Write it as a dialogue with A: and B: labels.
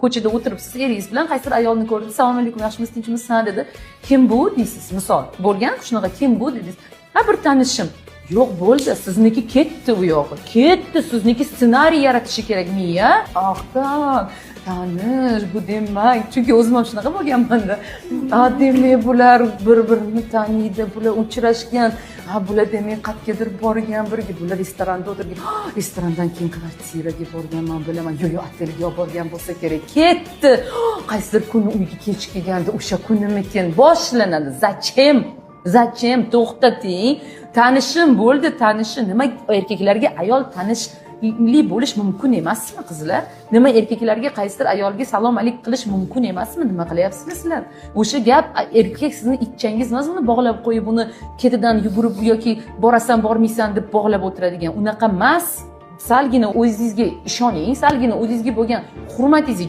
A: ko'chada o'tiribsiz eringiz bilan qaysidir ayolni ko'rdingiz, assalomu alaykum, yaxshimisiz, tinchmisiz dedi. Kim bu deysiz, misol. Bo'lgan shunaqa, kim bu dedingiz. Ha, bir tanishim. Yo'q, bo'ldi, sizniki ketdi u yog'i. Ketdi, sizniki ssenariy yaratishi kerak miya. Ahdan, tanish bu demak, chunki o'zim ham shunaqa bo'lganman-da. Demak bular bir-birini taniydi, bular uchrashgan. Bular demak qayergadir borgan, birga bular restoranda o'tirgan. Restorandan keyin kvartiraga borgan, men bilaman. Yo'q, otelga borgan bo'lsa kerak. Ketdi. Qaysidir kuni uyga kech kelganda, o'sha kunimikin boshlanadi. Zachем? To'xtating. Tanishim bo'ldi, tanishi. Nima erkaklarga ayol tanishli bo'lish mumkin emasmi, qizlar? Nima erkaklarga qaysidir ayolga salom alik qilish mumkin emasmi? Nima qilyapsizlar sizlar? O'sha gap erkak sizni itchangiz emasmi, bog'lab qo'yib uni ketidan yugurib yoki borasan, bormaysan deb bog'lab o'tiradigan. Unaqa emas. Salgina o'zingizga ishoning, salgina o'zingizga bo'lgan hurmatingizni